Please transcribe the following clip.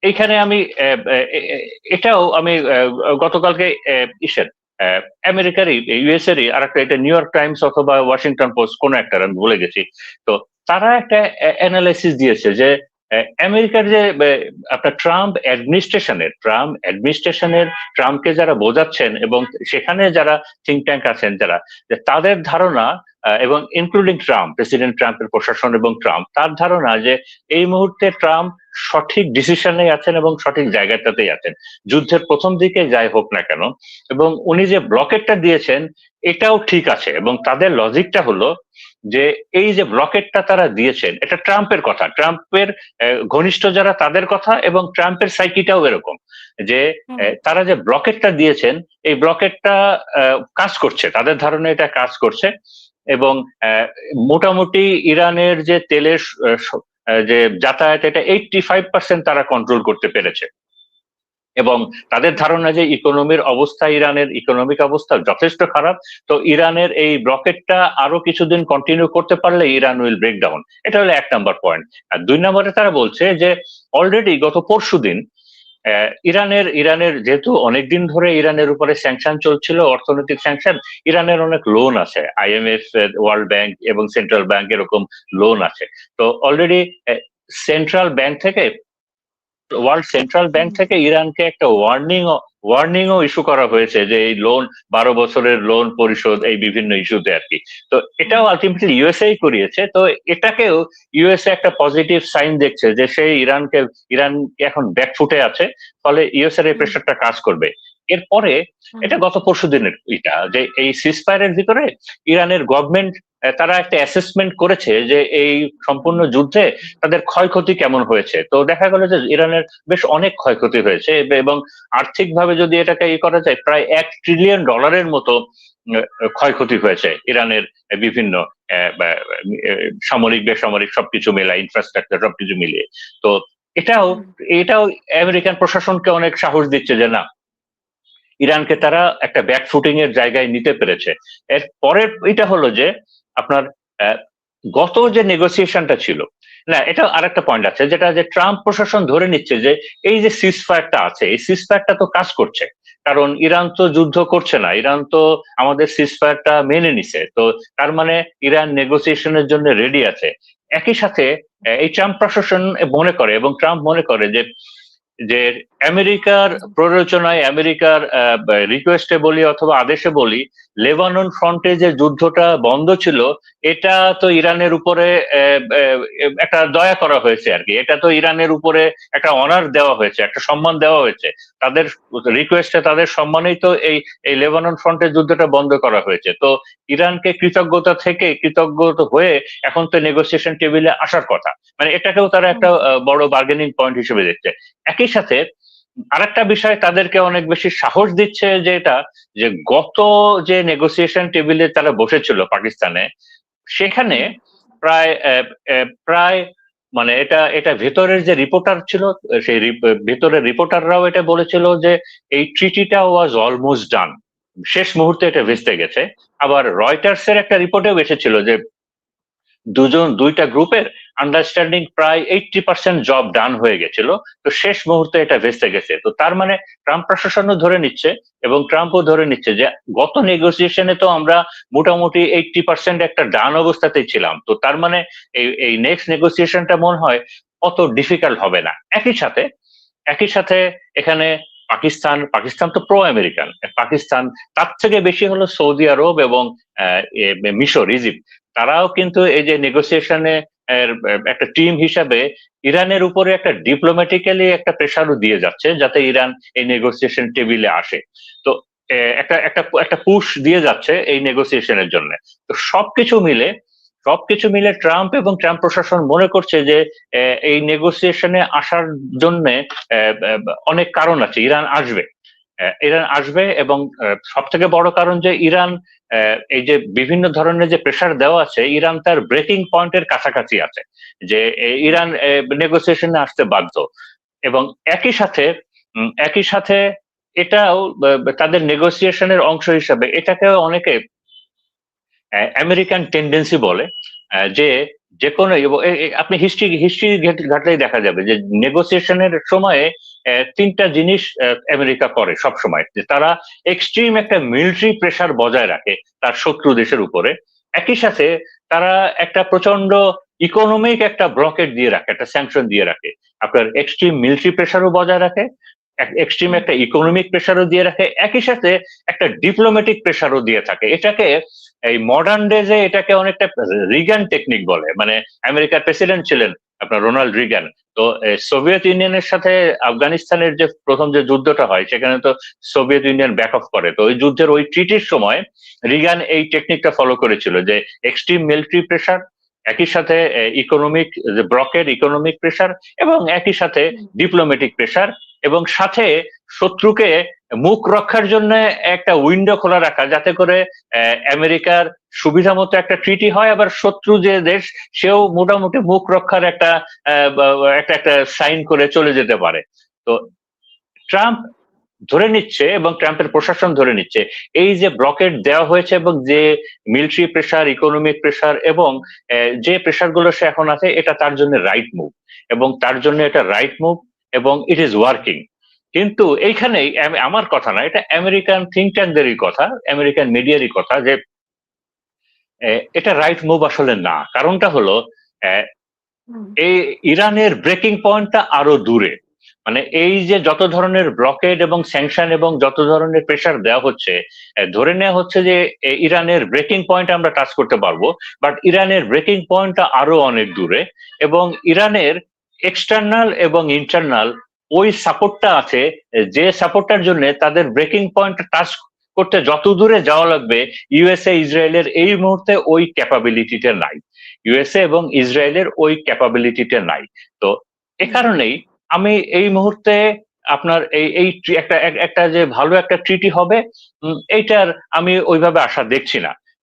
এইখানে আমি এটাও আমি গতকালকে ইসের আমেরিকারই ইউএসএরই আর একটা, এটা নিউ ইয়র্ক টাইমস অথবা ওয়াশিংটন পোস্ট কোন একটা, আমি ভুলে গেছি। তো তারা একটা অ্যানালাইসিস দিয়েছে যে আমেরিকার যে আপনার ট্রাম্প অ্যাডমিনিস্ট্রেশনের ট্রাম্পকে যারা বোঝাচ্ছেন এবং সেখানে যারা থিঙ্ক ট্যাঙ্ক আছেন যারা, যে তাদের ধারণা এবং ইনক্লুডিং ট্রাম্প, প্রেসিডেন্ট ট্রাম্পের প্রশাসন এবং ট্রাম্প, তার ধারণা যে এই মুহূর্তে ট্রাম্প সঠিক ডিসিশনে আছেন এবং সঠিক জায়গাটাতেই আছেন, যুদ্ধের প্রথম দিকে যাই হোক না কেন। এবং উনি যে ব্লকেটটা দিয়েছেন এটাও ঠিক আছে, এবং তাদের লজিকটা হলো যে এই যে ব্লকেটটা তারা দিয়েছেন এটা ট্রাম্পের কথা, ট্রাম্পের ঘনিষ্ঠ যারা তাদের কথা, এবং ট্রাম্পের সাইকিটাও এরকম যে হুম। তারা যে ব্লকেটটা দিয়েছেন এই ব্লকেটটা কাজ করছে, তাদের ধারণা এটা কাজ করছে। এবং মোটামুটি ইরানের যে তেলের যে যাতায়াত, এটা 85% তারা কন্ট্রোল করতে পেরেছে। এবং তাদের ধারণা যে ইকোনমির অবস্থা, ইরানের ইকোনমিক অবস্থা যথেষ্ট খারাপ। তো ইরানের এই ব্লকেটটা আরো কিছুদিন কন্টিনিউ করতে পারলে ইরান উইল ব্রেক ডাউন। এটা হলো 1 নম্বর পয়েন্ট। আর 2 নম্বরে তারা বলছে যে অলরেডি গত পরশুদিন ইরানের ইরানের যেহেতু অনেকদিন ধরে ইরানের উপরে স্যাংশন চলছিল, অর্থনৈতিক স্যাংশন, ইরানের অনেক লোন আছে, আইএমএফ, ওয়ার্ল্ড ব্যাংক এবং সেন্ট্রাল ব্যাংক এরকম লোন আছে। তো অলরেডি সেন্ট্রাল ব্যাংক থেকে ওয়ার্ল্ড সেন্ট্রাল ব্যাংক থেকে ইরানকে একটা ওয়ার্নিংও ইস্যু করা হয়েছে যে এই লোন, 12 বছরের লোন পরিশোধ, এই বিভিন্ন ইস্যুতে আর কি। তো এটাও আলটিমেটলি ইউএসএ করিয়েছে। তো এটাকেও ইউএসএ একটা পজিটিভ সাইন দেখছে যে সেই ইরান এখন ব্যাকফুটে আছে, ফলে ইউএসএর এই প্রেশারটা কাজ করবে। এরপরে এটা গত পরশুদিনের এটা যে এই সিজফায়ারের ভিতরে ইরানের গভর্নমেন্ট তারা একটা অ্যাসেসমেন্ট করেছে যে এই সম্পূর্ণ যুদ্ধে তাদের ক্ষয়ক্ষতি কেমন হয়েছে। তো দেখা গেল যে ইরানের বেশ অনেক ক্ষয়ক্ষতি হয়েছে, এবং আর্থিকভাবে যদি এটাকে করা যায় প্রায় $1 ট্রিলিয়ন মতো ক্ষয়ক্ষতি হয়েছে ইরানের বিভিন্ন সামরিক বেসামরিক সবকিছু মিলায়, ইনফ্রাস্ট্রাকচার সবকিছু মিলিয়ে। তো এটাও এটাও আমেরিকান প্রশাসনকে অনেক সাহস দিচ্ছে যে না, ইরানকে তারা একটা ব্যাকফুটিং এর জায়গায় নিতে পেরেছে। এর পরের এটা হলো যে আপনার গত যে নেগোসিয়েশনটা ছিল, না এটা আরেকটা পয়েন্ট আছে যেটা যে ট্রাম্প প্রশাসন ধরে নিচ্ছে যে এই যে সিজফায়ারটা আছে এই সিজফায়ারটা তো কাজ করছে, কারণ ইরান তো যুদ্ধ করছে না, ইরান তো আমাদের সিজফায়ারটা মেনে নিছে। তো তার মানে ইরান নেগোসিয়েশনের জন্য রেডি আছে। একই সাথে এই ট্রাম্প প্রশাসন মনে করে এবং ট্রাম্প মনে করে যে যে আমেরিকার প্ররোচনায়, আমেরিকার রিকোয়েস্টে বলি অথবা আদেশে বলি, লেবানন ফ্রন্টে যে যুদ্ধটা বন্ধ ছিল এটা তো ইরানের উপরে একটা দয়া করা হয়েছে আর কি, এটা তো ইরানের উপরে একটা অনার দেওয়া হয়েছে, একটা সম্মান দেওয়া হয়েছে। তাদের রিকোয়েস্টে, তাদের সম্মানেই তো এই এই লেবানন ফ্রন্টের যুদ্ধটা বন্ধ করা হয়েছে। তো ইরানকে কৃতজ্ঞতা থেকে কৃতজ্ঞ হয়ে এখন তো নেগোসিয়েশন টেবিলে আসার কথা, মানে এটাকেও তারা একটা বড় বার্গেনিং পয়েন্ট হিসেবে দেখছে। একই সাথে আরেকটা বিষয় তাদেরকে অনেক বেশি সাহস দিচ্ছে যে এটা, যে গত যে নেগোসিয়েশন টেবিলে তারা বসেছিল পাকিস্তানে, সেখানে প্রায় প্রায় মানে এটা এটা ভেতরের যে রিপোর্টার ছিল, সেই ভেতরের রিপোর্টাররাও এটা বলেছিল যে এই ট্রিটিটা ওয়াজ অলমোস্ট ডান, শেষ মুহূর্তে এটা ভেস্তে গেছে। আবার রয়টার্স এর একটা রিপোর্টেও এসেছিল যে দুইটা গ্রুপের আন্ডারস্ট্যান্ডিং প্রায় 80% জব ডান হয়ে গেছিল, তো শেষ মুহূর্তে এটা ভেস্তে গেছে। তো তার মানে ট্রাম্প প্রশাসনও ধরে নিচ্ছে এবং ট্রাম্পও ধরে নিচ্ছে যে গত নেগোসিয়েশনে তো আমরা মোটামুটি 80% একটা ডান অবস্থাতেই ছিলাম, তো তার মানে এই এই নেক্সট নেগোসিয়েশনটা মনে হয় অত ডিফিকাল্ট হবে না। একই সাথে এখানে পাকিস্তান তো প্রো আমেরিকান, পাকিস্তান তার থেকে বেশি হলো সৌদি আরব এবং মিশর, ইজিপ্ট, তারাও কিন্তু এই যে নেগোসিয়েশনে একটা টিম হিসাবে ইরানের উপরে একটা ডিপ্লোম্যাটিক্যালি একটা প্রেশারও দিয়ে যাচ্ছে যাতে ইরান এই নেগোসিয়েশন টেবিলে আসে। তো একটা একটা একটা পুশ দিয়ে যাচ্ছে এই নেগোসিয়েশনের জন্য। তো সবকিছু মিলে ট্রাম্প এবং ট্রাম্প প্রশাসন মনে করছে যে এই নেগোসিয়েশনে আসার জন্য অনেক কারণ আছে, ইরান আসবে এবং সব থেকে বড় কারণ যে ইরান এই যে বিভিন্ন ধরনের যে প্রেশার দেওয়া আছে, ইরান তার ব্রেকিং পয়েন্টের কাছাকাছি আছে, যে ইরান নেগোসিয়েশনে আসতে বাধ্য। এবং একই সাথে এটাও তাদের নেগোসিয়েশনের অংশ হিসাবে এটাকেও অনেকে আমেরিকান টেন্ডেন্সি বলে, যে যে কোনো আপনি হিস্ট্রি ঘাটলেই দেখা যাবে যে নেগোসিয়েশনের সময়ে তিনটা জিনিস আমেরিকা করে সব সময়, যে তারা এক্সট্রিম একটা মিলিটারি প্রেসার বজায় রাখে তার শত্রু দেশের উপরে, একই সাথে তারা একটা প্রচন্ড ইকোনমিক একটা ব্লকেট দিয়ে রাখে, একটা স্যাংশন দিয়ে রাখে, আপনার এক্সট্রিম মিলিটারি প্রেসারও বজায় রাখে, এক্সট্রিম একটা ইকোনমিক প্রেসারও দিয়ে রাখে, একই সাথে একটা ডিপ্লোম্যাটিক প্রেসারও দিয়ে থাকে। এটাকে এই মডার্ন ডেজে এটাকে অনেকটা রিগান টেকনিক বলে। মানে আমেরিকার প্রেসিডেন্ট ছিলেন আপনার রোনাল্ড রিগান। তো সোভিয়েত ইউনিয়নের সাথে আফগানিস্তানের যে প্রথম যে যুদ্ধটা হয় সেখানে তো সোভিয়েত ইউনিয়ন ব্যাক অফ করে। তো ওই যুদ্ধের ওই ট্রিটির সময় রিগান এই টেকনিকটা ফলো করেছিল, যে এক্সট্রিম মিলিটারি প্রেসার, একই সাথে ইকোনমিক ব্লকের ইকোনমিক প্রেসার, এবং একই সাথে ডিপ্লোম্যাটিক প্রেসার, এবং সাথে শত্রুকে মুখ রক্ষার জন্য একটা উইন্ডো খোলা রাখা, যাতে করে আমেরিকার সুবিধা মতো একটা ট্রিটি হয়, আবার শত্রু যে দেশ সেও মোটামুটি মুখ রক্ষার একটা একটা সাইন করে চলে যেতে পারে। তো ট্রাম্প ধরে নিচ্ছে এবং ট্রাম্পের প্রশাসন ধরে নিচ্ছে এই যে ব্লকেট দেওয়া হয়েছে এবং যে মিলিটারি প্রেসার, ইকোনমিক প্রেসার এবং যে প্রেসার গুলো সে এখন আছে, এটা তার জন্য রাইট মুভ, এবং তার জন্য এটা রাইট মুভ, এবং ইট ইজ ওয়ার্কিং। কিন্তু এইখানেই আমার কথা না, এটা আমেরিকান থিঙ্ক ট্যাঙ্কদেরই কথা, আমেরিকান মিডিয়ারই কথা, যে এটা রাইট মুভ আসলে না। কারণটা হলো এই ইরানের ব্রেকিং পয়েন্টটা আরো দূরে। মানে এই যে যত ধরনের ব্লকেড এবং স্যাংশন এবং যত ধরনের প্রেশার দেওয়া হচ্ছে, ধরে নেওয়া হচ্ছে যে ইরানের ব্রেকিং পয়েন্ট আমরা টাচ করতে পারবো, বাট ইরানের ব্রেকিং পয়েন্টটা আরো অনেক দূরে, এবং ইরানের এক্সটার্নাল এবং ইন্টারনাল ওই সাপোর্টটা আছে, যে সাপোর্টটার জন্য তাদের ব্রেকিং পয়েন্ট টাচ করতে যত দূরে যাওয়া লাগবে, ইউএসএ ইসরায়েলের এই মুহূর্তে ওই ক্যাপাবিলিটিটা নাই, ইউএসএ এবং ইসরায়েলের ওই ক্যাপাবিলিটিটা নাই। তো এ কারণেই আমি এই মুহূর্তে আপনার একটা যে ভালো একটা ট্রিটি হবে, এইটার আমি ওইভাবে আশা দেখছি না।